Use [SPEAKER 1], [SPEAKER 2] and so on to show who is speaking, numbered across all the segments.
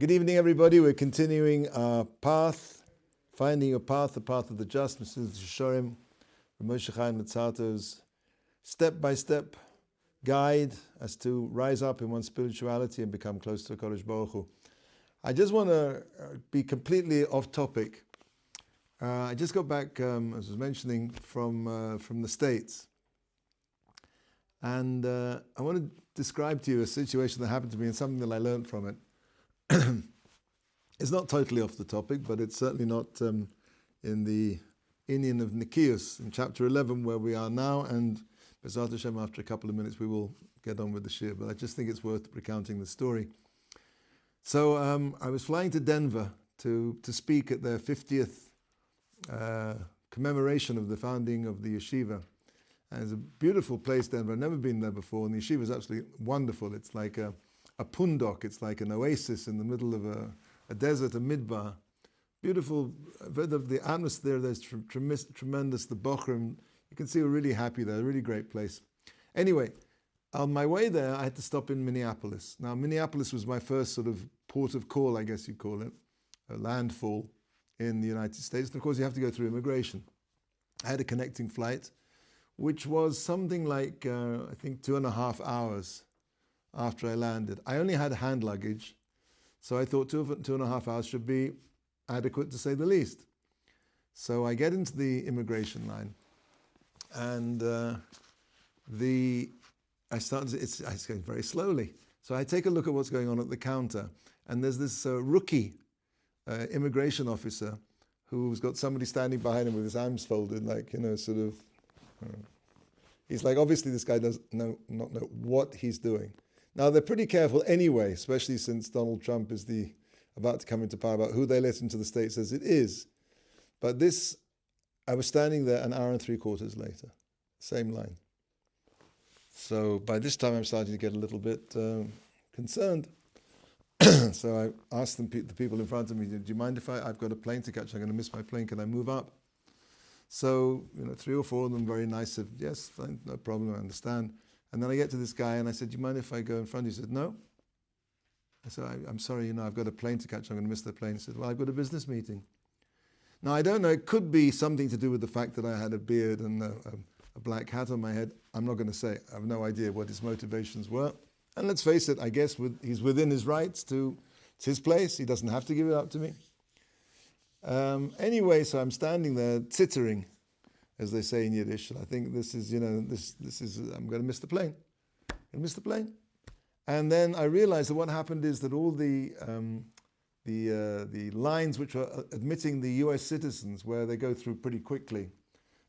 [SPEAKER 1] Good evening, everybody. We're continuing our path, finding your path, the path of the just, Mesilas Yesharim, Moshe Chaim Luzzato's step-by-step guide as to rise up in one's spirituality and become close to HaKadosh Baruch Hu. I just want to be completely off topic. I just got back, as I was mentioning, from the States. And I want to describe to you a situation that happened to me and something that I learned from it. It's not totally off the topic, but it's certainly not in the Inyan of Nikios in chapter 11 where we are now, and B'ezrat Hashem, after a couple of minutes we will get on with the shir, but I just think it's worth recounting the story. So I was flying to Denver to speak at their 50th commemoration of the founding of the yeshiva. And it's a beautiful place, Denver. I've never been there before, and the yeshiva is absolutely wonderful. It's like a pundok, it's like an oasis in the middle of a desert, a midbar. Beautiful, the atmosphere there's tremendous, the bochrim, you can see we're really happy there, a really great place. Anyway, on my way there, I had to stop in Minneapolis. Now, Minneapolis was my first sort of port of call, I guess you'd call it, a landfall in the United States. And of course, you have to go through immigration. I had a connecting flight, which was something like, I think, 2.5 hours after I landed. I only had hand luggage, so I thought 2.5 hours should be adequate to say the least. So I get into the immigration line, and it's going very slowly. So I take a look at what's going on at the counter, and there's this rookie immigration officer who's got somebody standing behind him with his arms folded, like, sort of. He's like, obviously this guy does not know what he's doing. Now, they're pretty careful anyway, especially since Donald Trump is about to come into power, about who they let into the States as it is. But this, I was standing there an hour and 3/4 later, same line. So by this time, I'm starting to get a little bit concerned. So I asked the people in front of me, do you mind if I've got a plane to catch, I'm going to miss my plane, can I move up? So, 3 or 4 of them very nice, said, yes, fine, no problem, I understand. And then I get to this guy and I said, do you mind if I go in front? He said, no. I said, I'm sorry, I've got a plane to catch, I'm going to miss the plane. He said, well, I've got a business meeting. Now, I don't know, it could be something to do with the fact that I had a beard and a black hat on my head. I'm not going to say. I have no idea what his motivations were. And let's face it, I guess he's within his rights it's his place. He doesn't have to give it up to me. Anyway, so I'm standing there tittering, as they say in Yiddish. I think this is, this is, I'm going to miss the plane. I'm going to miss the plane. And then I realized that what happened is that all the lines which are admitting the US citizens, where they go through pretty quickly,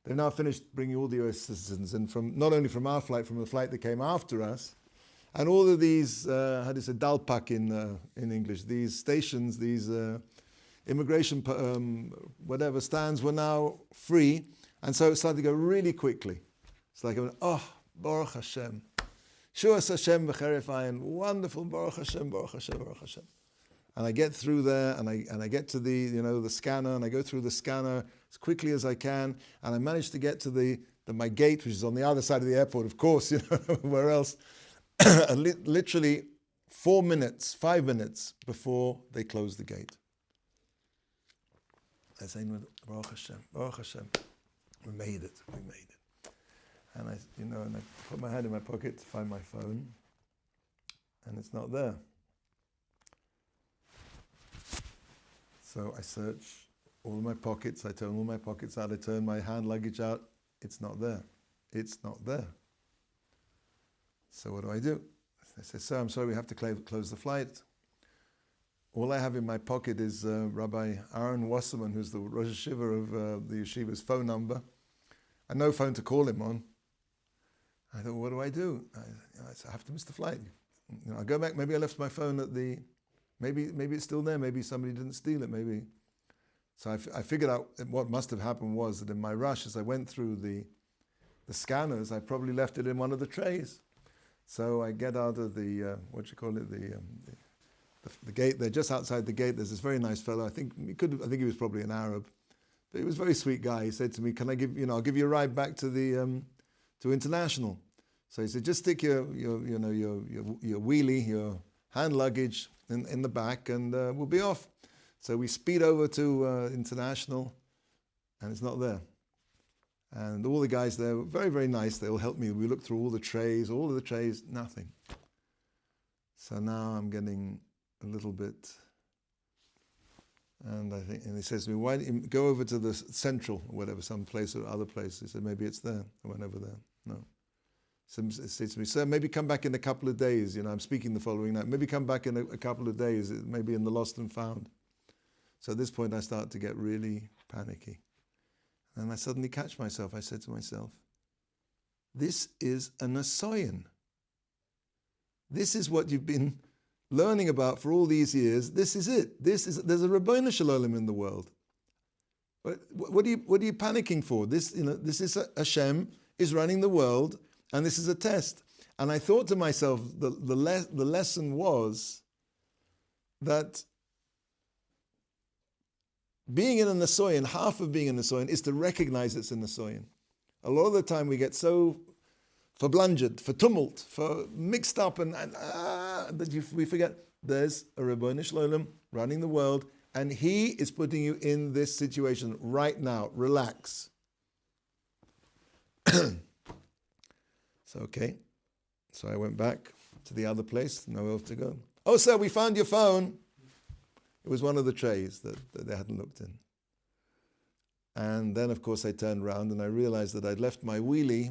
[SPEAKER 1] they've now finished bringing all the US citizens in, from not only from our flight, from the flight that came after us, and all of these, how do you say, dalpak in English, these stations, these immigration whatever stands were now free, and so it started to go really quickly. It's like, Baruch Hashem, Shuas Hashem v'cheref ayin, wonderful, Baruch Hashem, Baruch Hashem, Baruch Hashem. And I get through there, and I get to the scanner, and I go through the scanner as quickly as I can, and I manage to get to my gate, which is on the other side of the airport, of course, where else? Literally 5 minutes before they close the gate. I say, Baruch Hashem, we made it. And I put my hand in my pocket to find my phone, and it's not there. So I search all of my pockets, I turn all my pockets out, I turn my hand luggage out, it's not there. So what do? I say, sir, I'm sorry, we have to close the flight. All I have in my pocket is Rabbi Aaron Wasserman, who's the Rosh Yeshiva of the yeshiva's phone number, and no phone to call him on. I thought, what do? I have to miss the flight. I go back, maybe I left my phone at maybe it's still there, maybe somebody didn't steal it, maybe. So I figured out what must have happened was that in my rush, as I went through the scanners, I probably left it in one of the trays. So I get out of the gate there, just outside the gate. There's this very nice fellow. I think he was probably an Arab, but he was a very sweet guy. He said to me, "Can I I'll give you a ride back to to International." So he said, "Just stick your wheelie, your hand luggage in the back, and we'll be off. So we speed over to International, and it's not there. And all the guys there were very, very nice. They all helped me. We looked through all of the trays, nothing. So now I'm getting a little bit, and he says to me, why don't you go over to the Central, or whatever, some place or other place. He said, maybe it's there. I went over there. No. So he says to me, sir, maybe come back in a couple of days. I'm speaking the following night. Maybe come back in a couple of days, maybe in the lost and found. So at this point I start to get really panicky. And I suddenly catch myself. I said to myself, this is a Nasoyan. This is what you've been learning about for all these years. This is it. There's a Rabbeinu Shalom in the world. What are you panicking for? This is Hashem is running the world, and this is a test. And I thought to myself, the lesson was that being in a Nasoyan, half of being a Nasoyan is to recognize it's a Nasoyan. A lot of the time we get so verblungered, for tumult, for mixed up, and that we forget there's a Rabbeinu Shalom running the world, and he is putting you in this situation right now. Relax. So I went back to the other place, nowhere else to go. Oh, sir, we found your phone. It was one of the trays that they hadn't looked in. And then, of course, I turned around and I realized that I'd left my wheelie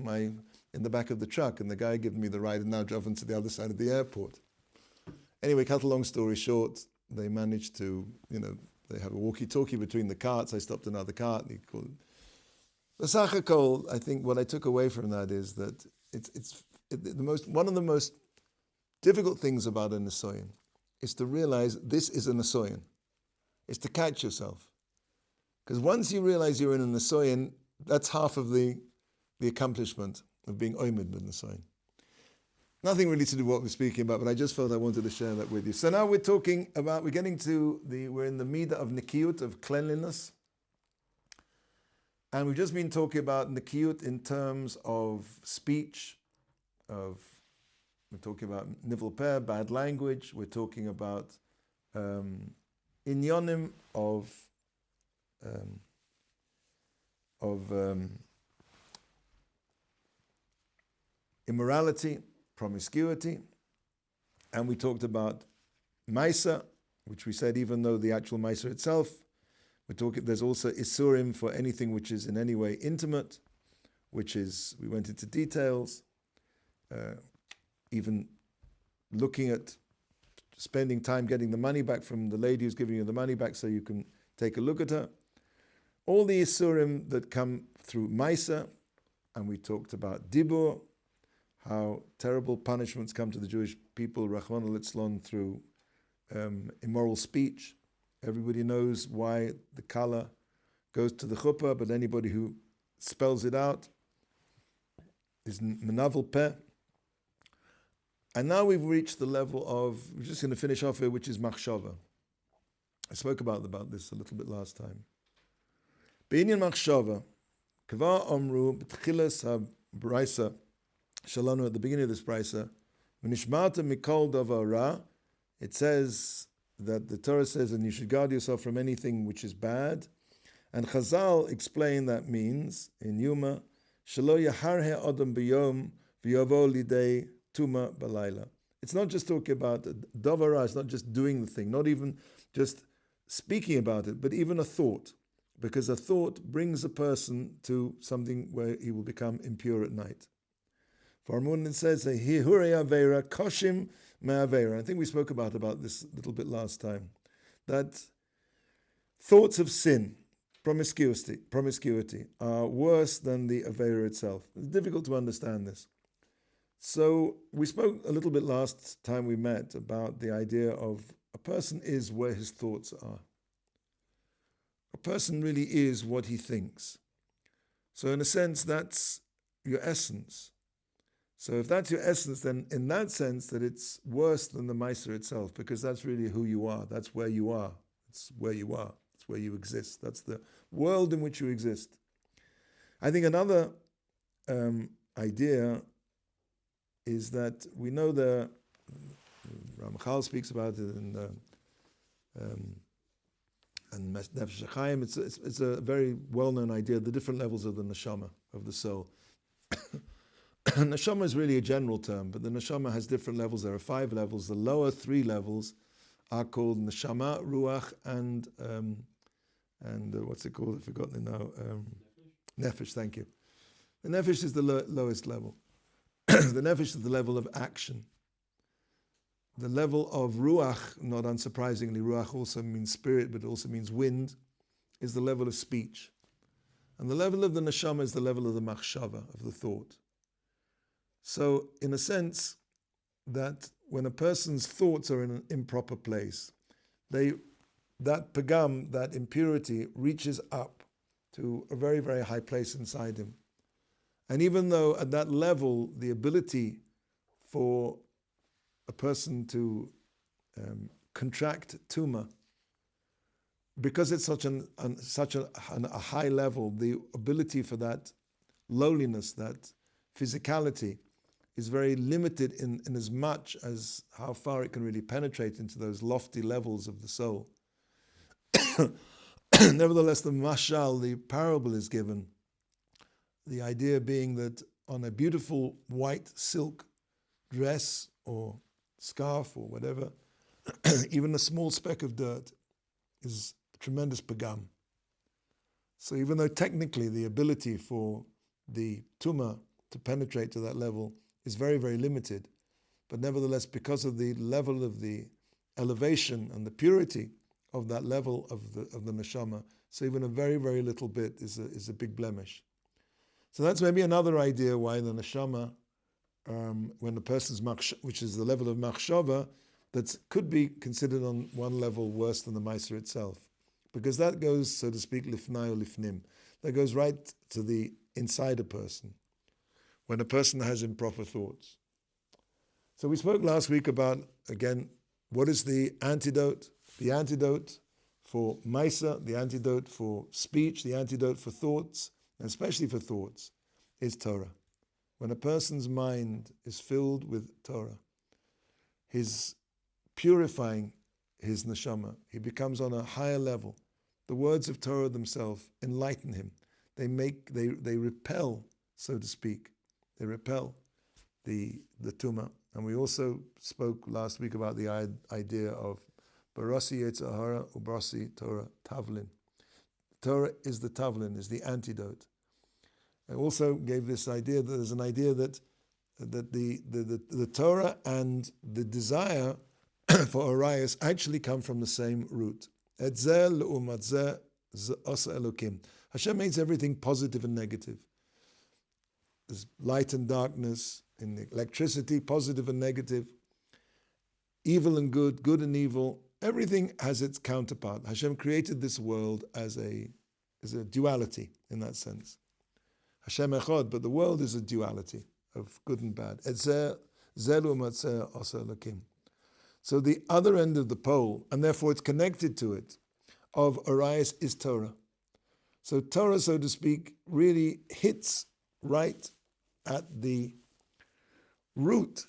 [SPEAKER 1] in the back of the truck, and the guy giving me the ride had now driven to the other side of the airport. Anyway, cut a long story short, they managed to, they have a walkie-talkie between the carts. I stopped another cart. He called it. The Sachakol, I think what I took away from that is that one of the most difficult things about a Nasoyan is to realize this is a Nasoyan. It's to catch yourself. Because once you realize you're in a Nasoyan, that's half of the accomplishment of being Oymid with Nasoyan. Nothing really to do with what we're speaking about, but I just felt I wanted to share that with you. So now we're in the Midah of Nikiyut, of cleanliness. And we've just been talking about Nikiyut in terms of speech, we're talking about nivel peh, bad language. We're talking about inyonim of immorality, promiscuity, and we talked about Maisa, which we said even though the actual Maisa itself, there's also Isurim for anything which is in any way intimate, we went into details, even looking at spending time getting the money back from the lady who's giving you the money back so you can take a look at her. All the Isurim that come through Maisa, and we talked about Dibur, how terrible punishments come to the Jewish people, Rachmana litzlan, through immoral speech. Everybody knows why the kala goes to the chuppah, but anybody who spells it out is menavel peh. And now we've reached the level of, we're just going to finish off here, which is machshava. I spoke about this a little bit last time. B'inyan machshava, kvar omru b'tchilas ha-braisa, shalanu, at the beginning of this braisa, v'nishmata mikol davar ra, it says that the Torah says, and you should guard yourself from anything which is bad. And Chazal explain that means, in Yuma, shelo yaharhe adam b'yom v'yavo lidei tuma balayla. It's not just talking about davara, it's not just doing the thing, not even just speaking about it, but even a thought. Because a thought brings a person to something where he will become impure at night. For Armun it says, Hihurei Aveira, Koshim Me'aveira. I think we spoke about this a little bit last time. That thoughts of sin, promiscuity, are worse than the Aveira itself. It's difficult to understand this. So we spoke a little bit last time we met about the idea of a person is where his thoughts are. A person really is what he thinks. So in a sense, that's your essence. So if that's your essence, then in that sense that it's worse than the Meiser itself, because that's really who you are. That's where you are. It's where you are. It's where you exist. That's the world in which you exist. I think another idea is that we know the Ramchal speaks about it, and Nefesh HaChaim. It's a very well-known idea, the different levels of the neshama, of the soul. Neshama is really a general term, but the neshama has different levels. There are 5 levels. The lower 3 levels are called neshama, ruach, and what's it called? I've forgotten it now. Nefesh, thank you. The nefesh is the lowest level. The nefesh is the level of action. The level of ruach, not unsurprisingly, ruach also means spirit, but it also means wind, is the level of speech. And the level of the neshama is the level of the machshava, of the thought. So, in a sense, that when a person's thoughts are in an improper place, that pagam, that impurity, reaches up to a very, very high place inside him. And even though at that level, the ability for a person to contract tumah, because it's such a high level, the ability for that lowliness, that physicality, is very limited in as much as how far it can really penetrate into those lofty levels of the soul. Nevertheless, the mashal, the parable is given. The idea being that on a beautiful white silk dress or scarf or whatever, even a small speck of dirt is a tremendous pagam. So even though technically the ability for the tumah to penetrate to that level is very, very limited, but nevertheless, because of the level of the elevation and the purity of that level of the neshama, so even a very, very little bit is a big blemish. So that's maybe another idea why the neshama, when the person's which is the level of machshava, that could be considered on one level worse than the meiser itself, because that goes, so to speak, lifnai or lifnim, that goes right to the inside a person, when a person has improper thoughts. So we spoke last week about, again, what is the antidote? The antidote for meiser, the antidote for speech, the antidote for thoughts, and especially for thoughts, is Torah. When a person's mind is filled with Torah, he's purifying his neshama. He becomes on a higher level. The words of Torah themselves enlighten him. They repel, so to speak. They repel the tumah. And we also spoke last week about the idea of barasi yetzer hara ubarasi Torah tavlin. Torah is the tavlin, is the antidote. I also gave this idea that there's an idea that the Torah and the desire for arayos actually come from the same root. Etzel le'umat zeh osa elokim. Hashem makes everything positive and negative. There's light and darkness, in the electricity, positive and negative, evil and good, good and evil. Everything has ets counterpart. Hashem created this world as a duality in that sense. Hashem echad, but the world is a duality of good and bad. So the other end of the pole, and therefore it's connected to it, of arayos is Torah. So Torah, so to speak, really hits right at the root.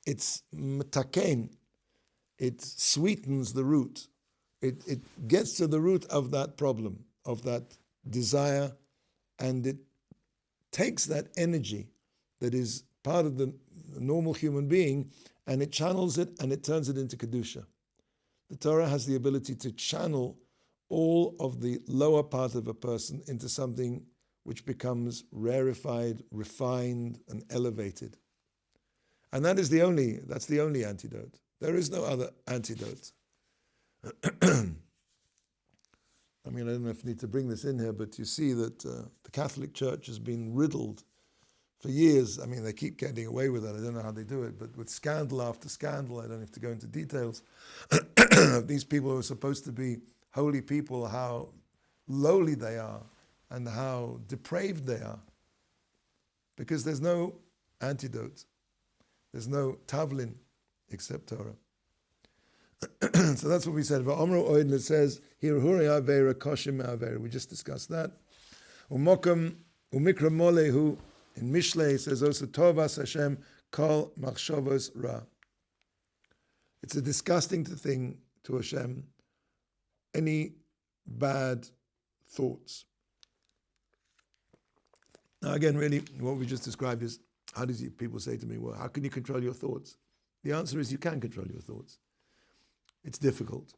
[SPEAKER 1] It's metaken. It sweetens the root. It gets to the root of that problem, of that desire, and it takes that energy that is part of the normal human being, and it channels it and it turns it into Kedusha. The Torah has the ability to channel all of the lower part of a person into something which becomes rarefied, refined, and elevated. And that's the only antidote. There is no other antidote. I mean, I don't know if I need to bring this in here, but you see that the Catholic Church has been riddled for years. I mean, they keep getting away with it. I don't know how they do it, but with scandal after scandal, I don't have to go into details, of these people who are supposed to be holy people, how lowly they are and how depraved they are. Because there's no antidote. There's no tavlin except Torah. So that's what we said. It says here, we just discussed that. Umokam umikra molehu in Mishlei says also Tovas Hashem kol machshavos ra. It's a disgusting thing to Hashem, any bad thoughts. Now again, really, what we just described is, how do people say to me, well, how can you control your thoughts? The answer is you can control your thoughts. It's difficult.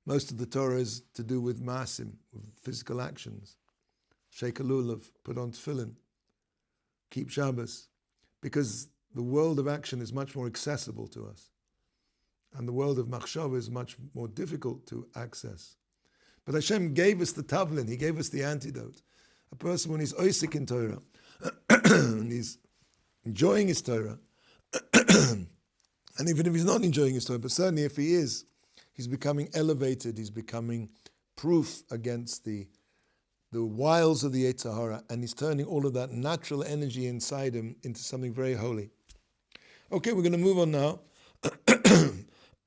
[SPEAKER 1] Most of the Torah is to do with maasim, with physical actions. Shake a lulav, put on tefillin, keep Shabbos, because the world of action is much more accessible to us. And the world of machshava is much more difficult to access. But Hashem gave us the tavlin, He gave us the antidote. A person, when he's oisik in Torah, and he's enjoying his Torah, and even if he's not enjoying his Torah, but certainly if he is, he's becoming elevated, he's becoming proof against the wiles of the Yetzer Hara, and he's turning all of that natural energy inside him into something very holy. Okay, we're going to move on now.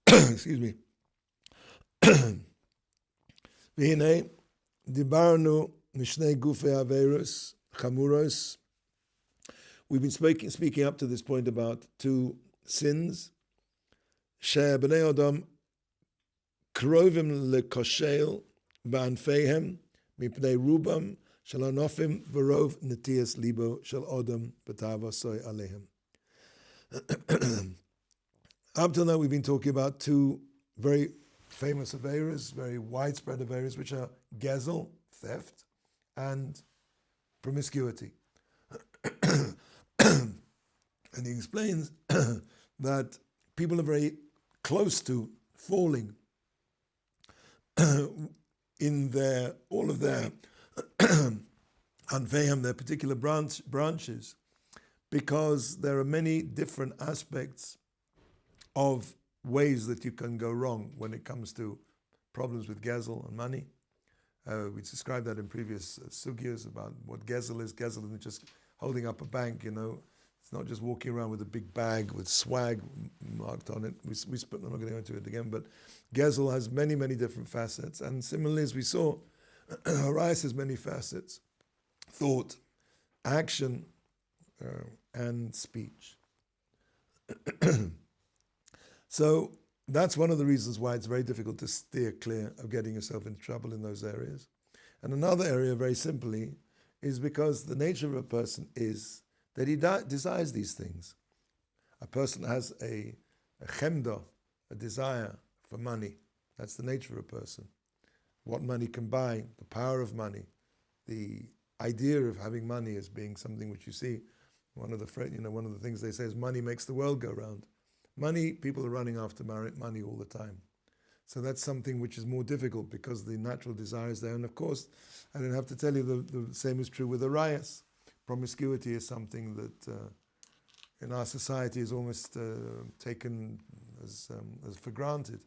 [SPEAKER 1] Excuse me. V'hinei, dibarnu mishnei gufei averus chamuros. We've been speaking up to this point about two sins. She'bnei Adam krovim lekoshel ba'anfeihem mipnei rubam shel anofim v'rov netias libo shel Adam b'tavasoi alehem. Up till now, we've been talking about two very famous averas, very widespread averas, which are gezel, theft, and promiscuity. And he explains that people are very close to falling in all of their anfeim, their particular branches, because there are many different aspects of ways that you can go wrong when it comes to problems with gezel and money. We described that in previous sugyas about what gezel is. Gezel isn't just holding up a bank, It's not just walking around with a big bag with swag marked on it. I'm not going to go into it again, but gezel has many, many different facets. And similarly, as we saw, Arias has many facets: thought, action, and speech. So that's one of the reasons why it's very difficult to steer clear of getting yourself into trouble in those areas. And another area, very simply, is because the nature of a person is that he desires these things. A person has a chemda, a desire for money. That's the nature of a person. What money can buy, the power of money, the idea of having money as being something which you see. One of the things they say is money makes the world go round. Money, people are running after money all the time. So that's something which is more difficult because the natural desire is there. And of course, I don't have to tell you, the same is true with Arias. Promiscuity is something that in our society is almost taken as for granted.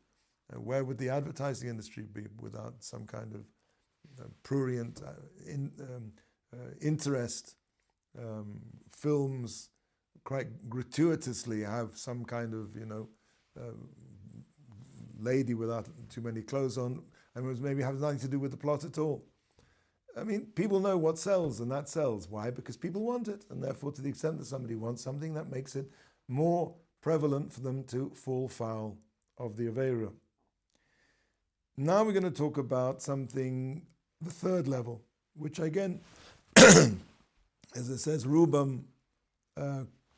[SPEAKER 1] Where would the advertising industry be without some kind of prurient interest? Films quite gratuitously have some kind of, lady without too many clothes on, and maybe has nothing to do with the plot at all. I mean, people know what sells, and that sells. Why? Because people want it, and therefore to the extent that somebody wants something, that makes it more prevalent for them to fall foul of the Avera. Now we're going to talk about something, the third level, which again, as it says, Rubam,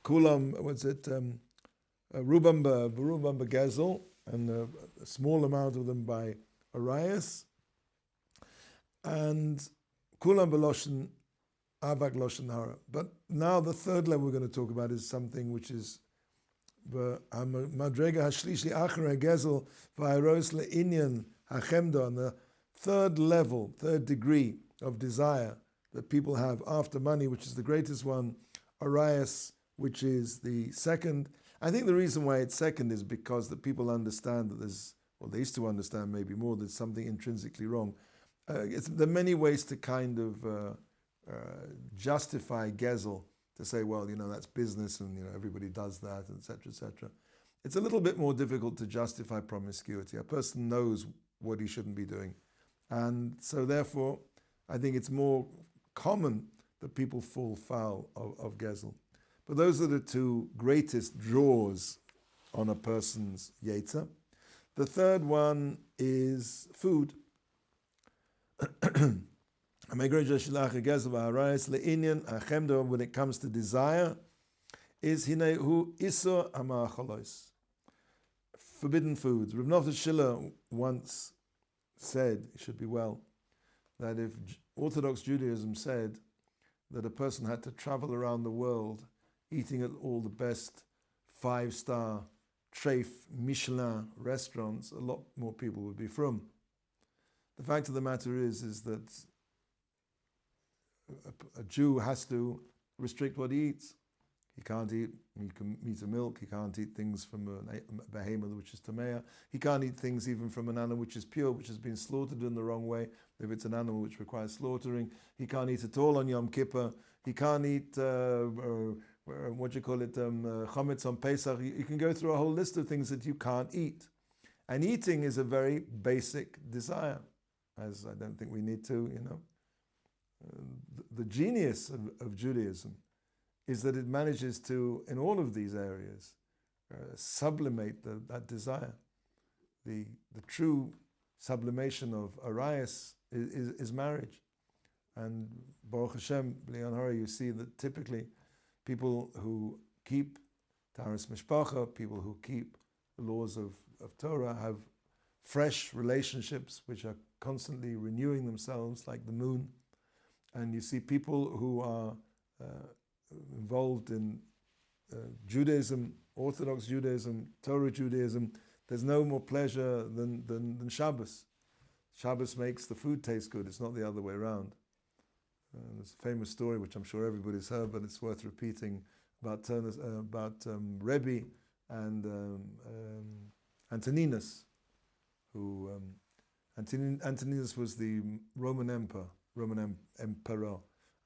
[SPEAKER 1] Kulam, Rubam Begezel, and a small amount of them by Arias, and Kulam Beloshen, Avak Loshen Hara. But now the third level we're going to talk about is something which is the Madrega Hashlishi Achre Gezel Vairos Le'inyan Hachemda, and the third level, third degree of desire that people have after money, which is the greatest one, Arias, which is the second. I think the reason why it's second is because the people understand that they used to understand maybe more, there's something intrinsically wrong. There are many ways to kind of justify gezel, to say, well, that's business and everybody does that, etc., etc. It's a little bit more difficult to justify promiscuity. A person knows what he shouldn't be doing. And so therefore, I think it's more common that people fall foul of gezel. But those are the two greatest draws on a person's yetzer. The third one is food. When it comes to desire, is hinehu isur ha'ma'achalos, forbidden foods. Rav Nosson Schiller once said, it should be well, that if Orthodox Judaism said that a person had to travel around the world eating at all the best 5-star treif Michelin restaurants, a lot more people would be from. The fact of the matter is that a Jew has to restrict what he eats. He can't eat meat or milk. He can't eat things from a behemoth which is tamea. He can't eat things even from an animal which is pure, which has been slaughtered in the wrong way, if it's an animal which requires slaughtering. He can't eat at all on Yom Kippur. He can't eat, chametz on Pesach. You can go through a whole list of things that you can't eat. And eating is a very basic desire, as I don't think we need to, The genius of Judaism is that it manages to, in all of these areas, sublimate that desire. The true sublimation of arayas is marriage. And Baruch Hashem, B'liyan Hara, you see that typically people who keep Taharas Mishpacha, people who keep the laws of Torah, have fresh relationships which are constantly renewing themselves like the moon. And you see people who are involved in Judaism, Orthodox Judaism, Torah Judaism. There's no more pleasure than Shabbos. Shabbos makes the food taste good. It's not the other way around. There's a famous story which I'm sure everybody's heard, but it's worth repeating about Rabbi and Antoninus, who Antoninus was the Roman emperor.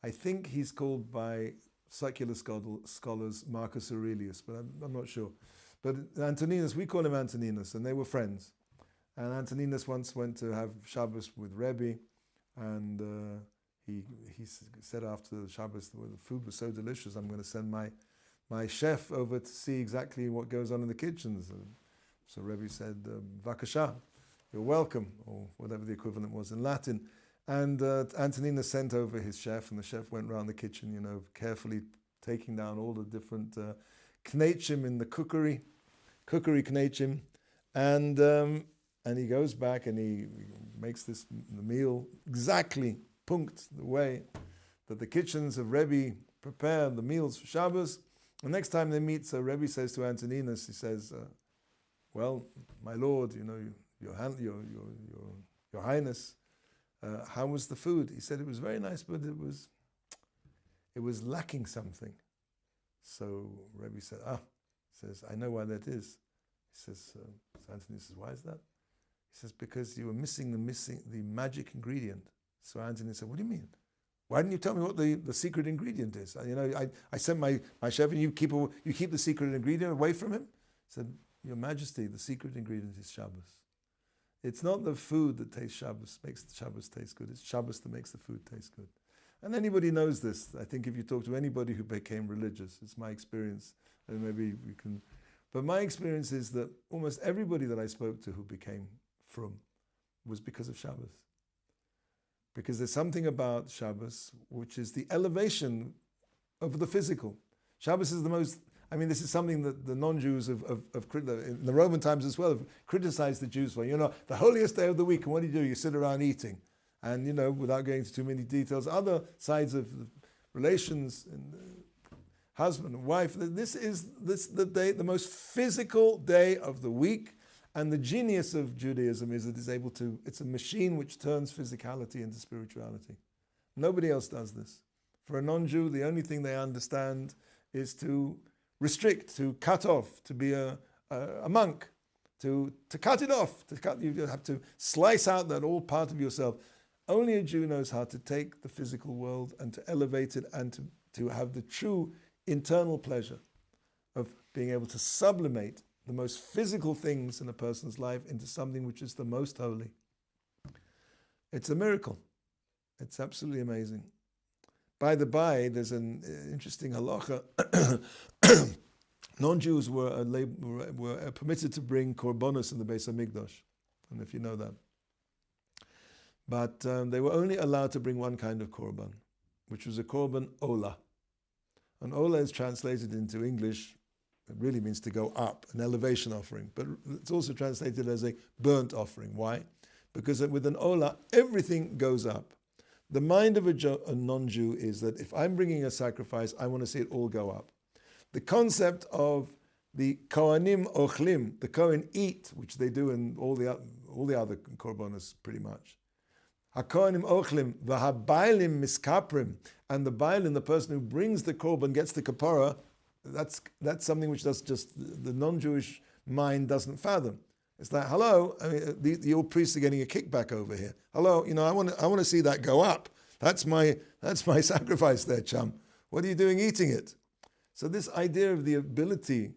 [SPEAKER 1] I think he's called by secular scholars Marcus Aurelius, but I'm not sure. But Antoninus, we call him Antoninus, and they were friends. And Antoninus once went to have Shabbos with Rabbi, and he said after the Shabbos, the food was so delicious, I'm going to send my chef over to see exactly what goes on in the kitchens. So Rabbi said, Vakasha, you're welcome, or whatever the equivalent was in Latin. And Antoninus sent over his chef, and the chef went around the kitchen, carefully taking down all the different knetchim in the cookery knetchim, and he goes back and he makes the meal exactly punkt the way that the kitchens of Rebbe prepare the meals for Shabbos. The next time they meet, so Rebbe says to Antoninus, he says, "Well, my lord, your highness, how was the food?" He said it was very nice, but it was lacking something. So Rabbi said, he says, "I know why that is." He says, so Anthony says, "Why is that?" He says, "Because you were missing the magic ingredient." So Anthony said, "What do you mean? Why didn't you tell me what the secret ingredient is? I sent my chef, and you keep the secret ingredient away from him." He said, "Your Majesty, the secret ingredient is Shabbos. It's not the food that tastes Shabbos, makes the Shabbos taste good. It's Shabbos that makes the food taste good." And anybody knows this. I think if you talk to anybody who became religious, it's my experience, and maybe we can. But my experience is that almost everybody that I spoke to who became frum was because of Shabbos. Because there's something about Shabbos which is the elevation of the physical. Shabbos is the most. This is something that the non-Jews in the Roman times as well have criticized the Jews for. The holiest day of the week, and what do? You sit around eating. And, without going into too many details, other sides of the relations, and husband and wife, this is the day, the most physical day of the week. And the genius of Judaism is that it's a machine which turns physicality into spirituality. Nobody else does this. For a non-Jew, the only thing they understand is to restrict, to cut off, to be a monk, to cut it off. You have to slice out that all part of yourself. Only a Jew knows how to take the physical world and to elevate it and to have the true internal pleasure of being able to sublimate the most physical things in a person's life into something which is the most holy. It's a miracle. It's absolutely amazing. By the by, there's an interesting halacha. Non-Jews were permitted to bring korbanos in the Beis Hamikdash. I don't know if you know that. But they were only allowed to bring one kind of korban, which was a korban ola. And ola is translated into English, it really means to go up, an elevation offering. But it's also translated as a burnt offering. Why? Because with an ola, everything goes up. The mind of a non-Jew is that if I'm bringing a sacrifice, I want to see it all go up. The concept of the Kohanim ochlim, the Kohen eat, which they do in all the other korbanos pretty much. HaKohanim ochlim, v'habailim miskaprim, and the bailim, the person who brings the korban, gets the kapara. That's something which just the non-Jewish mind doesn't fathom. It's like, hello, I mean, your priests are getting a kickback over here. Hello, I want to see that go up. That's my sacrifice there, chum. What are you doing eating it? So this idea of the ability,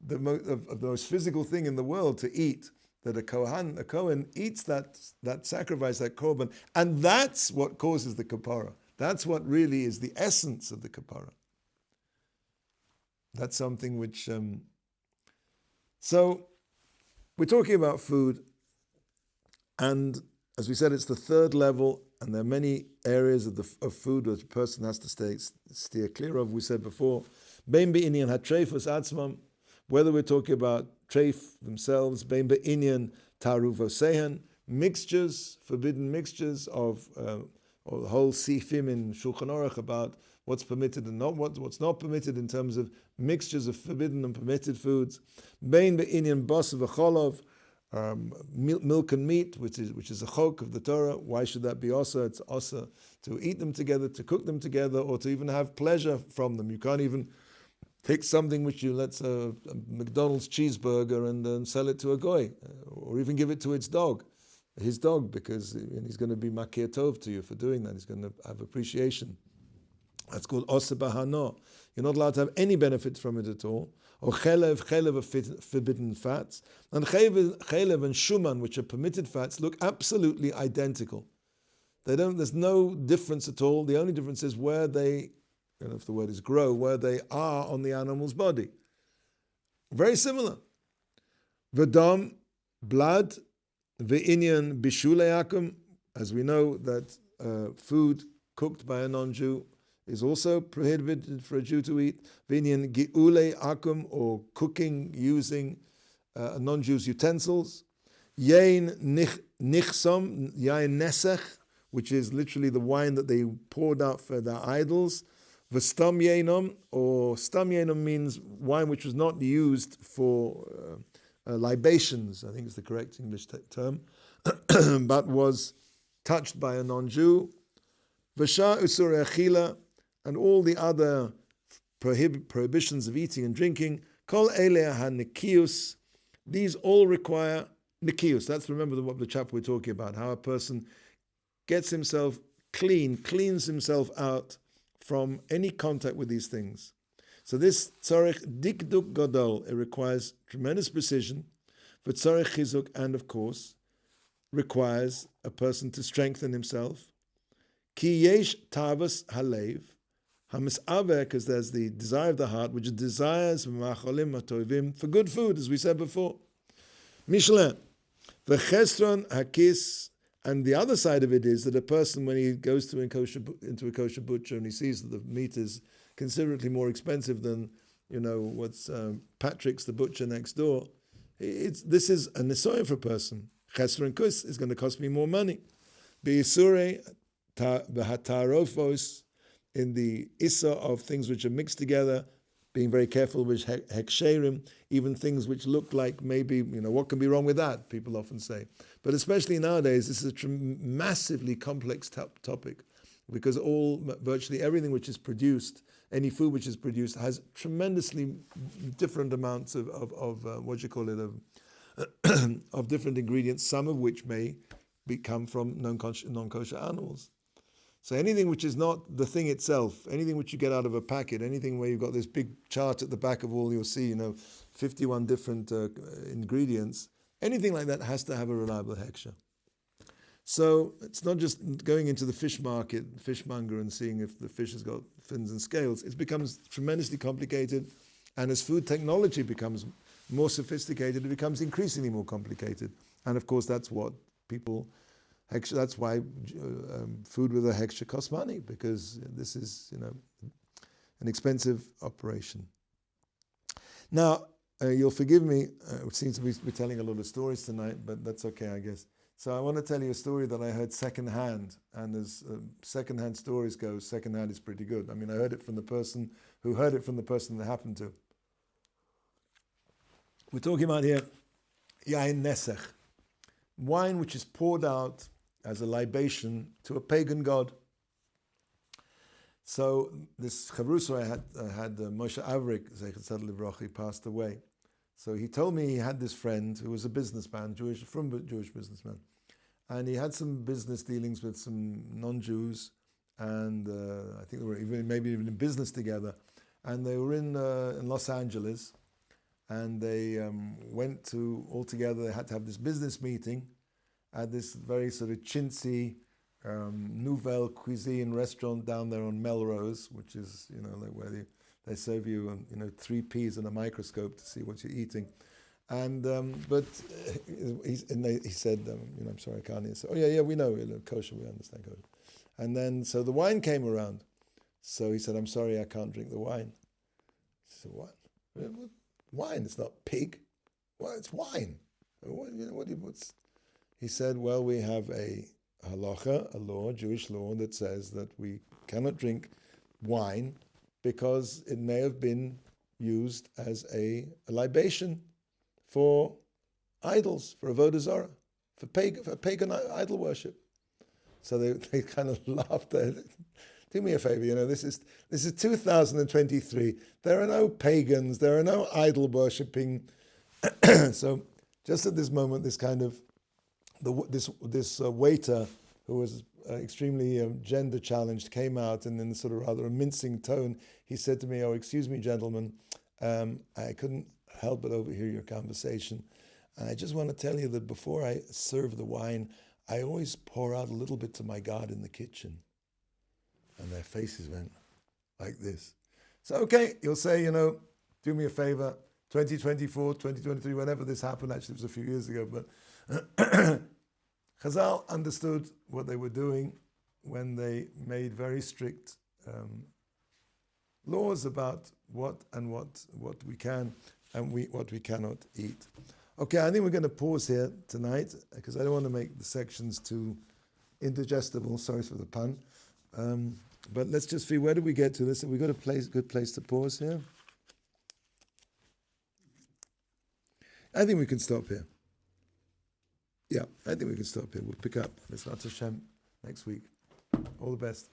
[SPEAKER 1] of the most physical thing in the world to eat, that a Kohen eats that sacrifice, that korban, and that's what causes the kapara. That's what really is the essence of the kapara. That's something which... So, we're talking about food, and as we said, it's the third level, and there are many areas of food that a person has to steer clear of. We said before, bein be'inyan hatreifos atzmam, whether we're talking about treif themselves, bein be'inyan taruvosehen, mixtures, forbidden mixtures of or the whole sifim in Shulchan Aruch about what's permitted and not what's not permitted in terms of mixtures of forbidden and permitted foods. Bein be'inyan bas v'cholov, milk and meat, which is a chok of the Torah. Why should that be also? It's also to eat them together, to cook them together, or to even have pleasure from them. You can't even take something which let's a McDonald's cheeseburger and sell it to a goy, or even give it to his dog, because he's going to be makir tov to you for doing that. He's going to have appreciation. That's called oseh bahano. You're not allowed to have any benefit from it at all. Or chelev of forbidden fats, and chelev and shuman, which are permitted fats, look absolutely identical. There's no difference at all. The only difference is where they, I don't know if the word is grow, where they are on the animal's body. Very similar. V'dam, blood, v'inyan bishuleyakum, as we know that food cooked by a non-Jew is also prohibited for a Jew to eat. V'inyan gi'ule akum, or cooking using a non-Jew's utensils. Yain nichsom, yain nesech, which is literally the wine that they poured out for their idols. V'stam yainom, or stam yainom means wine which was not used for libations, I think is the correct English term, but was touched by a non-Jew. V'shar usur echila, and all the other prohibitions of eating and drinking. Kol eleh ha-nikius, these all require nikius. That's, remember the chapter we're talking about, how a person gets himself clean, cleans himself out from any contact with these things. So this tzarech dikduk gadol, it requires tremendous precision. But tzarech chizuk, and of course, requires a person to strengthen himself. Ki yesh tavas halev, hamis'aver, because there's the desire of the heart, which desires macholim matovim, for good food, as we said before. Mishle, v'chesron hakis, and the other side of it is that a person, when he goes into a kosher butcher and he sees that the meat is considerably more expensive than, what's Patrick's, the butcher next door, this is a nisoya for a person. Chesron kus is going to cost me more money. Be'isure v'hatarofos, in the issa of things which are mixed together, being very careful with heksherim, even things which look like maybe, what can be wrong with that, people often say. But especially nowadays, this is a massively complex topic, because virtually everything which is produced, any food which is produced, has tremendously different amounts of of different ingredients, some of which may come from non-kosher animals. So anything which is not the thing itself, anything which you get out of a packet, anything where you've got this big chart at the back of all you'll see, 51 different ingredients, anything like that has to have a reliable heksher. So it's not just going into the fish market, fishmonger, and seeing if the fish has got fins and scales. It becomes tremendously complicated, And as food technology becomes more sophisticated, it becomes increasingly more complicated. And of course, that's what people, that's why food with a hechsher costs money, because this is, an expensive operation. Now, you'll forgive me, it seems to be we're telling a lot of stories tonight, but that's okay, I guess. So I want to tell you a story that I heard secondhand, and as secondhand stories go, secondhand is pretty good. I mean, I heard it from the person who heard it from the person that happened to. We're talking about here yain nesech, wine which is poured out as a libation to a pagan god. So this chavruso I had Moshe Avrik, Zeichet Tzaddik Livrocha, he passed away. So he told me he had this friend who was a businessman, Jewish businessman, and he had some business dealings with some non-Jews, and I think they were maybe even in business together. And they were in Los Angeles, and they went to all together. They had to have this business meeting at this very sort of chintzy nouvelle cuisine restaurant down there on Melrose, which is like where they serve you 3 peas and a microscope to see what you're eating. And but he said, I'm sorry, I can't. He said, oh yeah, we know kosher, we understand kosher. And then so the wine came around. So he said, I'm sorry, I can't drink the wine. He said, what? Wine? It's not pig. Well, it's wine. What's? He said, well, we have a halacha, a law, Jewish law, that says that we cannot drink wine because it may have been used as a libation for idols, for avodah zarah, for pagan idol worship. So they kind of laughed at it. Do me a favor, this is 2023. There are no pagans, there are no idol worshipping. So just at this moment, this kind of this waiter who was extremely gender challenged came out, and in sort of rather a mincing tone, he said to me, "Oh, excuse me, gentlemen, I couldn't help but overhear your conversation, and I just want to tell you that before I serve the wine, I always pour out a little bit to my God in the kitchen." And their faces went like this. So, okay, you'll say, do me a favor, 2024, 2023, whenever this happened, actually it was a few years ago, but Chazal understood what they were doing when they made very strict laws about what we can and what we cannot eat. Okay, I think we're going to pause here tonight because I don't want to make the sections too indigestible. Sorry for the pun. But let's just see, where do we get to? Listen, we've got a good place to pause here. I think we can stop here. Yeah, I think we can stop here. We'll pick up. Mesilas Hashem next week. All the best.